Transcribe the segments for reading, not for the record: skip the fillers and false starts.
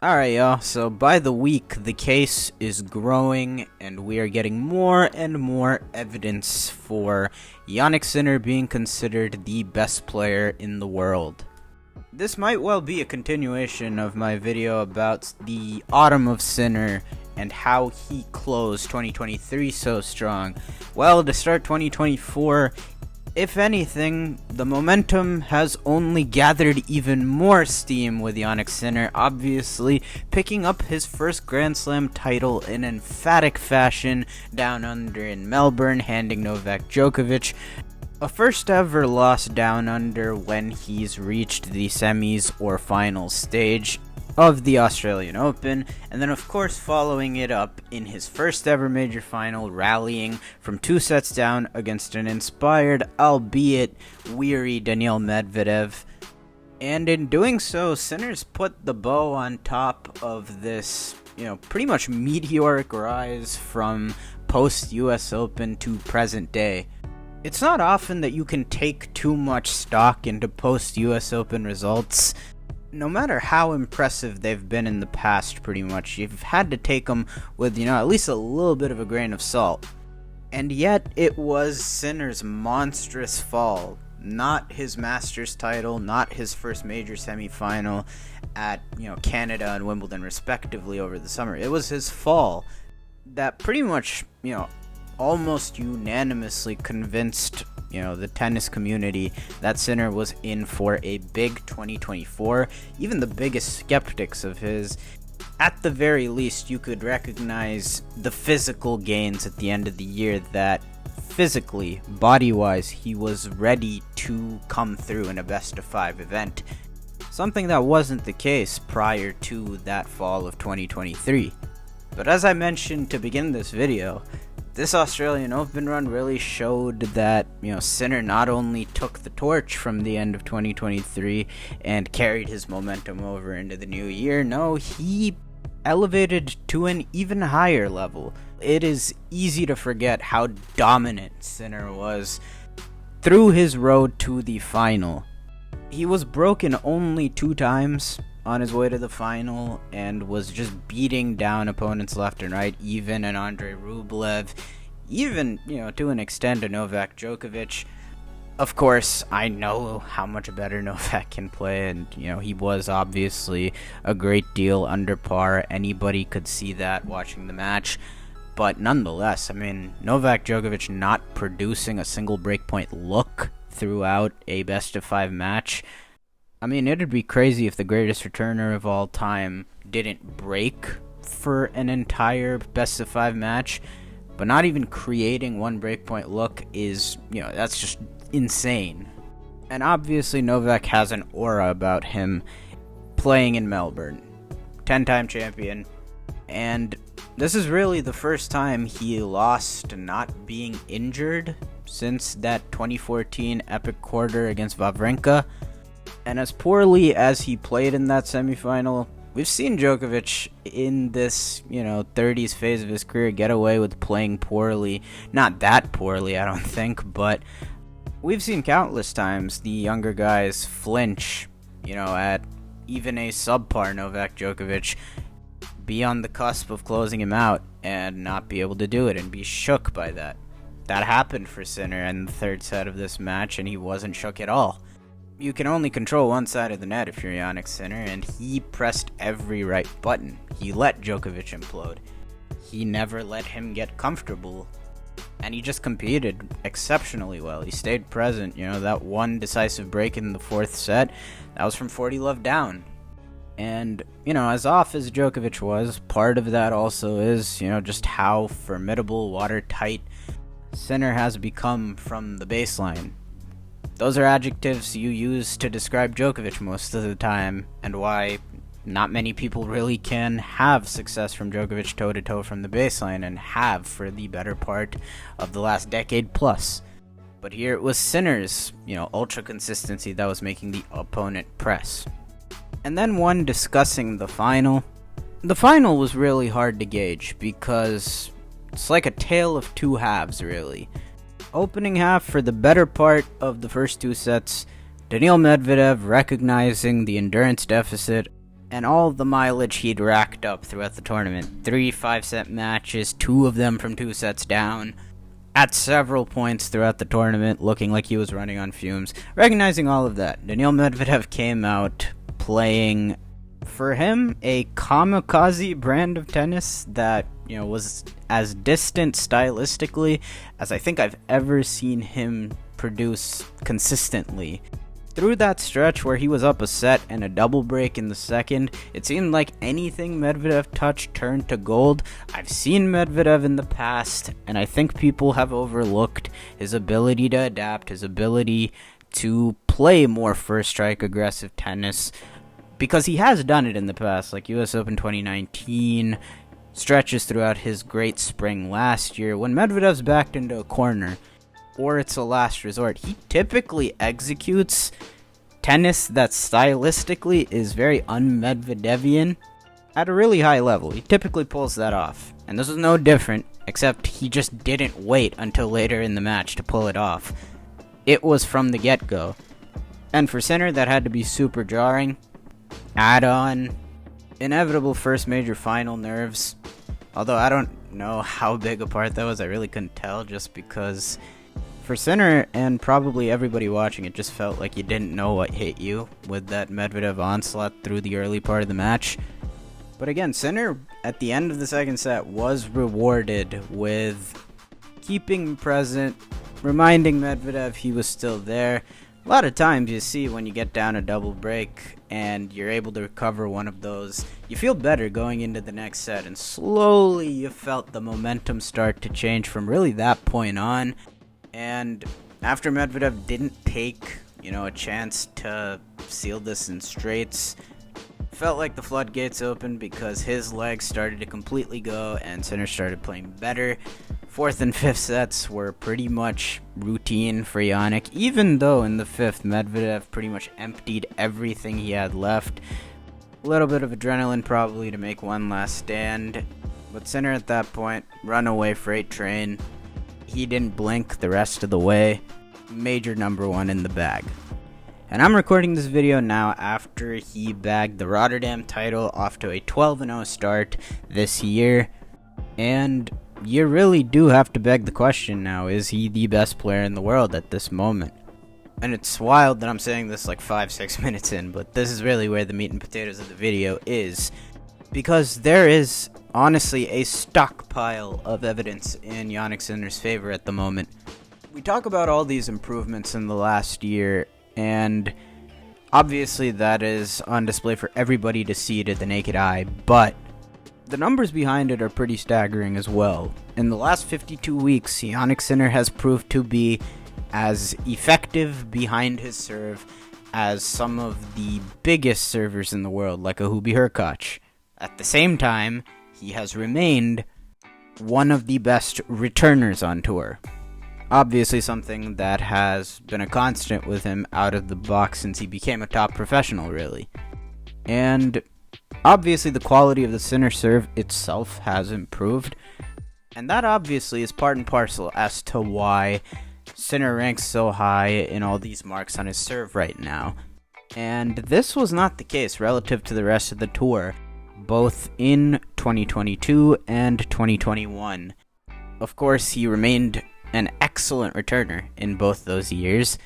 Alright, y'all, so by the week, the case is growing, and we are getting more and more evidence for Jannik Sinner being considered the best player in the world. This might well be a continuation of my video about the autumn of Sinner and how he closed 2023 so strong. Well, to start 2024, if anything, the momentum has only gathered even more steam with Jannik Sinner, obviously picking up his first Grand Slam title in emphatic fashion down under in Melbourne, handing Novak Djokovic a first ever loss down under when he's reached the semis or final stage of the Australian Open, and then of course following it up in his first ever major final, rallying from 2 sets down against an inspired, albeit weary, Daniil Medvedev. And in doing so, Sinner's put the bow on top of this, pretty much meteoric rise from post-US Open to present day. It's not often that you can take too much stock into post-US Open results. No matter how impressive they've been in the past, pretty much, you've had to take them with, at least a little bit of a grain of salt. And yet, it was Sinner's monstrous fall, not his Masters title, not his first major semifinal at, Canada and Wimbledon respectively over the summer. It was his fall that pretty much, almost unanimously convinced the tennis community that Sinner was in for a big 2024. Even the biggest skeptics of his, at the very least, you could recognize the physical gains at the end of the year, that physically, body-wise, he was ready to come through in a best-of-5 event. Something that wasn't the case prior to that fall of 2023. But as I mentioned to begin this video, this Australian Open run really showed that, Sinner not only took the torch from the end of 2023 and carried his momentum over into the new year, no, he elevated to an even higher level. It is easy to forget how dominant Sinner was through his road to the final. He was broken only 2 times on his way to the final and was just beating down opponents left and right, even an Andrei Rublev, even, to an extent, a Novak Djokovic. Of course, I know how much better Novak can play, and, he was obviously a great deal under par. Anybody could see that watching the match. But nonetheless, Novak Djokovic not producing a single breakpoint look throughout a best-of-5 match. It'd be crazy if the greatest returner of all time didn't break for an entire best-of-5 match, but not even creating one breakpoint look is, that's just insane. And obviously Novak has an aura about him playing in Melbourne. 10-time champion, and this is really the first time he lost not being injured since that 2014 epic quarter against Wawrinka. And as poorly as he played in that semifinal, we've seen Djokovic in this, 30s phase of his career get away with playing poorly. Not that poorly, I don't think, but we've seen countless times the younger guys flinch, at even a subpar Novak Djokovic, be on the cusp of closing him out and not be able to do it and be shook by that. That happened for Sinner in the third set of this match, and he wasn't shook at all. You can only control one side of the net if you're Jannik Sinner, and he pressed every right button. He let Djokovic implode. He never let him get comfortable, and he just competed exceptionally well. He stayed present. That one decisive break in the 4th set, that was from 40 love down. And, as off as Djokovic was, part of that also is, just how formidable, watertight Sinner has become from the baseline. Those are adjectives you use to describe Djokovic most of the time, and why not many people really can have success from Djokovic toe-to-toe from the baseline, and have for the better part of the last decade plus. But here it was Sinner's, ultra consistency that was making the opponent press. And then one discussing the final. The final was really hard to gauge because it's like a tale of 2 halves, really. Opening half, for the better part of the first 2 sets, Daniil Medvedev recognizing the endurance deficit and all the mileage he'd racked up throughout the tournament. 3 5-set matches, 2 of them from 2 sets down. At several points throughout the tournament, looking like he was running on fumes. Recognizing all of that, Daniil Medvedev came out playing, for him, a kamikaze brand of tennis that, was as distant stylistically as I think I've ever seen him produce consistently. Through that stretch where he was up a set and a double break in the second, it seemed like anything Medvedev touched turned to gold. I've seen Medvedev in the past, and I think people have overlooked his ability to adapt, his ability to play more first strike aggressive tennis, because he has done it in the past, like US Open 2019, stretches throughout his great spring last year. When Medvedev's backed into a corner, or it's a last resort, he typically executes tennis that stylistically is very un-Medvedevian at a really high level. He typically pulls that off, and this was no different, except he just didn't wait until later in the match to pull it off. It was from the get-go. And for Sinner, that had to be super jarring. Add on inevitable first major final nerves, although I don't know how big a part that was. I really couldn't tell, just because for Sinner, and probably everybody watching, it just felt like you didn't know what hit you with that Medvedev onslaught through the early part of the match. But again, Sinner, at the end of the second set, was rewarded with keeping present, reminding Medvedev he was still there. A lot of times you see when you get down a double break and you're able to recover one of those, you feel better going into the next set, and slowly you felt the momentum start to change from really that point on. And after Medvedev didn't take, a chance to seal this in straights, felt like the floodgates opened because his legs started to completely go and Sinner started playing better. Fourth and fifth sets were pretty much routine for Jannik, even though in the fifth Medvedev pretty much emptied everything he had left. A little bit of adrenaline probably to make one last stand, but Sinner at that point, runaway freight train. He didn't blink the rest of the way. Major number 1 in the bag. And I'm recording this video now after he bagged the Rotterdam title off to a 12-0 start this year. And you really do have to beg the question now, is he the best player in the world at this moment? And it's wild that I'm saying this like 5-6 minutes in, but this is really where the meat and potatoes of the video is. Because there is honestly a stockpile of evidence in Jannik Sinner's favor at the moment. We talk about all these improvements in the last year, and obviously that is on display for everybody to see to the naked eye, but the numbers behind it are pretty staggering as well. In the last 52 weeks, Jannik Sinner has proved to be as effective behind his serve as some of the biggest servers in the world, like a Hubie Hurkacz. At the same time, he has remained one of the best returners on tour. Obviously something that has been a constant with him out of the box since he became a top professional, really. And obviously the quality of the Sinner serve itself has improved, and that obviously is part and parcel as to why Sinner ranks so high in all these marks on his serve right now. And this was not the case relative to the rest of the tour, both in 2022 and 2021. Of course, he remained an excellent returner in both those years.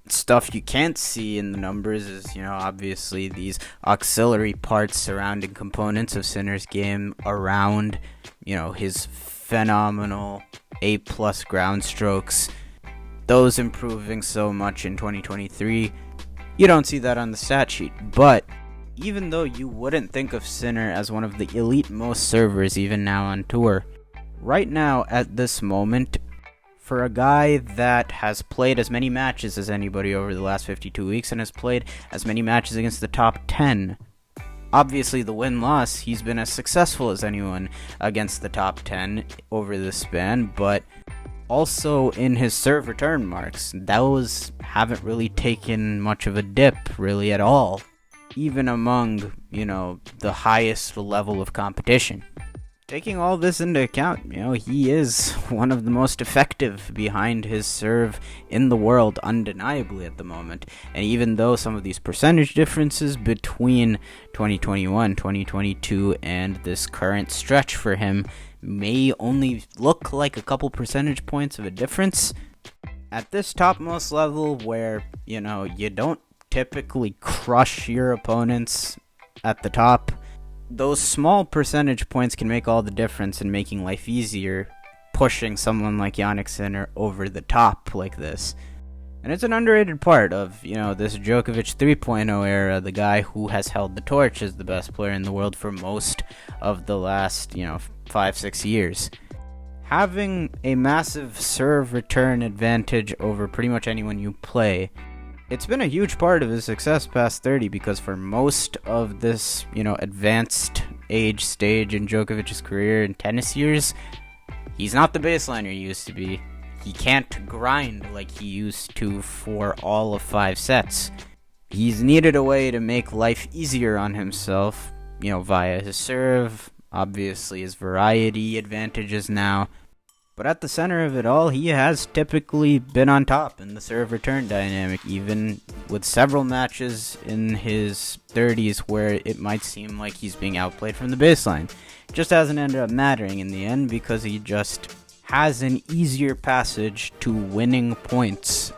Stuff you can't see in the numbers is, obviously these auxiliary parts, surrounding components of Sinner's game around, his phenomenal A+ ground strokes. Those improving so much in 2023. You don't see that on the stat sheet, but even though you wouldn't think of Sinner as one of the elite most servers even now on tour, right now at this moment, for a guy that has played as many matches as anybody over the last 52 weeks and has played as many matches against the top 10, obviously the win-loss, he's been as successful as anyone against the top 10 over this span, but also in his serve return marks, those haven't really taken much of a dip really at all, even among, the highest level of competition. Taking all this into account, he is one of the most effective behind his serve in the world, undeniably at the moment. And even though some of these percentage differences between 2021, 2022, and this current stretch for him may only look like a couple percentage points of a difference, at this topmost level where, you don't typically crush your opponents at the top, those small percentage points can make all the difference in making life easier, pushing someone like Jannik Sinner over the top like this. And it's an underrated part of, this Djokovic 3.0 era, the guy who has held the torch as the best player in the world for most of the last, 5-6 years. Having a massive serve return advantage over pretty much anyone you play, it's been a huge part of his success past 30, because for most of this, advanced age stage in Djokovic's career in tennis years, he's not the baseliner he used to be. He can't grind like he used to for all of 5 sets. He's needed a way to make life easier on himself, via his serve, obviously his variety advantages now. But at the center of it all, he has typically been on top in the serve-return dynamic, even with several matches in his 30s where it might seem like he's being outplayed from the baseline. Just hasn't ended up mattering in the end because he just has an easier passage to winning points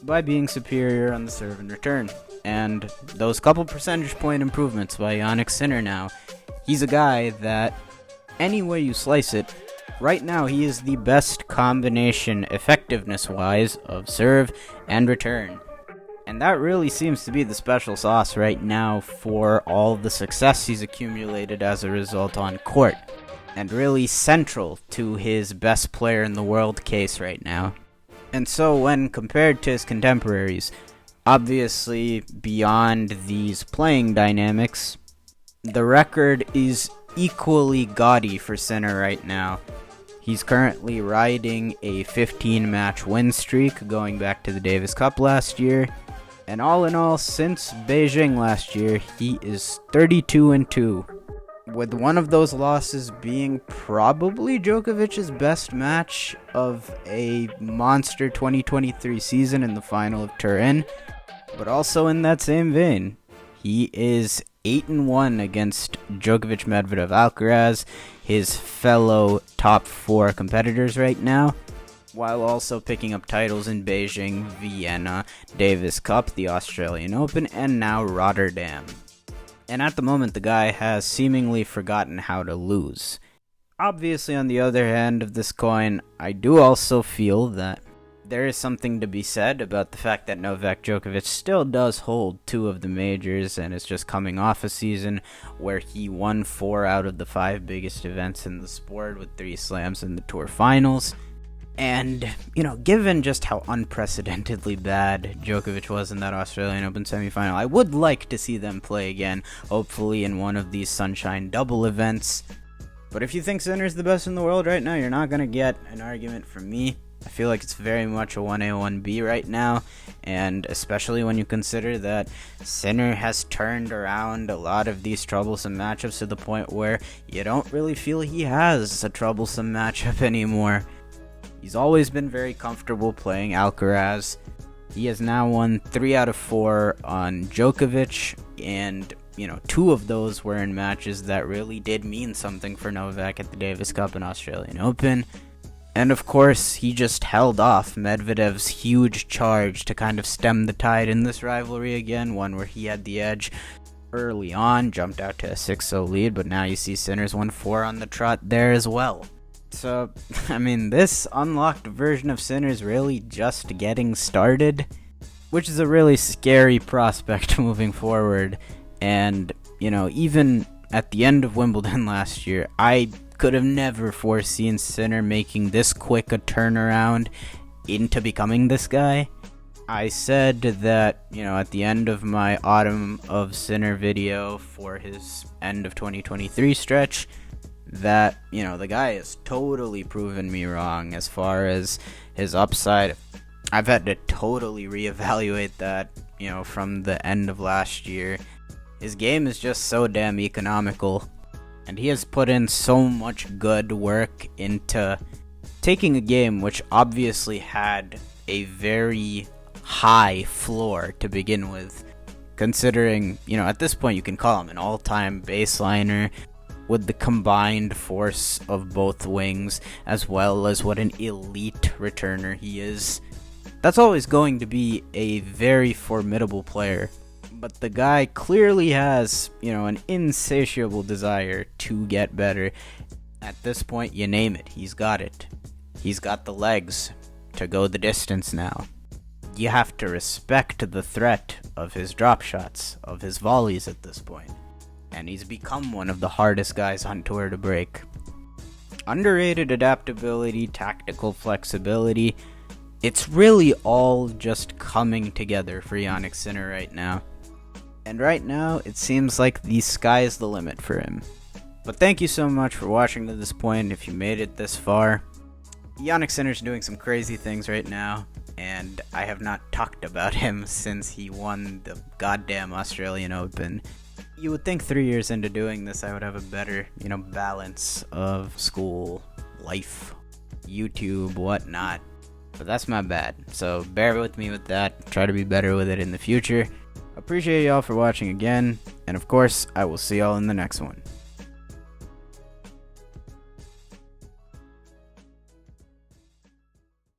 by being superior on the serve and return. And those couple percentage point improvements by Jannik Sinner now, he's a guy that, any way you slice it, right now, he is the best combination, effectiveness-wise, of serve and return. And that really seems to be the special sauce right now for all the success he's accumulated as a result on court. And really central to his best player in the world case right now. And so when compared to his contemporaries, obviously beyond these playing dynamics, the record is equally gaudy for Sinner right now. He's currently riding a 15-match win streak going back to the Davis Cup last year. And all in all, since Beijing last year, he is 32-2. With one of those losses being probably Djokovic's best match of a monster 2023 season in the final of Turin. But also in that same vein, he is 8-1 against Djokovic, Medvedev, Alcaraz, his fellow top 4 competitors right now, while also picking up titles in Beijing, Vienna, Davis Cup, the Australian Open, and now Rotterdam. And at the moment, the guy has seemingly forgotten how to lose. Obviously, on the other hand of this coin, I do also feel that there is something to be said about the fact that Novak Djokovic still does hold 2 of the majors and is just coming off a season where he won 4 out of the 5 biggest events in the sport with 3 slams in the tour finals. And, given just how unprecedentedly bad Djokovic was in that Australian Open semifinal, I would like to see them play again, hopefully in one of these Sunshine Double events. But if you think Sinner's the best in the world right now, you're not going to get an argument from me. I feel like it's very much a 1A, 1B right now, and especially when you consider that Sinner has turned around a lot of these troublesome matchups to the point where you don't really feel he has a troublesome matchup anymore. He's always been very comfortable playing Alcaraz. He has now won 3 out of 4 on Djokovic, and 2 of those were in matches that really did mean something for Novak at the Davis Cup and Australian Open. And of course, he just held off Medvedev's huge charge to kind of stem the tide in this rivalry again, one where he had the edge early on, jumped out to a 6-0 lead, but now you see Sinner's won 4 on the trot there as well. So, this unlocked version of Sinner's really just getting started, which is a really scary prospect moving forward. And, even at the end of Wimbledon last year, I could have never foreseen Sinner making this quick a turnaround into becoming this guy. I said that, at the end of my Autumn of Sinner video for his end of 2023 stretch, that, the guy has totally proven me wrong as far as his upside. I've had to totally reevaluate that, from the end of last year. His game is just so damn economical. And he has put in so much good work into taking a game which obviously had a very high floor to begin with, considering, at this point you can call him an all-time baseliner with the combined force of both wings, as well as what an elite returner he is. That's always going to be a very formidable player. But the guy clearly has, an insatiable desire to get better. At this point, you name it, he's got it. He's got the legs to go the distance now. You have to respect the threat of his drop shots, of his volleys at this point. And he's become one of the hardest guys on tour to break. Underrated adaptability, tactical flexibility. It's really all just coming together for Jannik Sinner right now. And right now, it seems like the sky's the limit for him. But thank you so much for watching to this point if you made it this far. Jannik Sinner's doing some crazy things right now, and I have not talked about him since he won the goddamn Australian Open. You would think 3 years into doing this I would have a better, balance of school, life, YouTube, whatnot. But that's my bad, so bear with me with that. Try to be better with it in the future. Appreciate y'all for watching again, and of course, I will see y'all in the next one.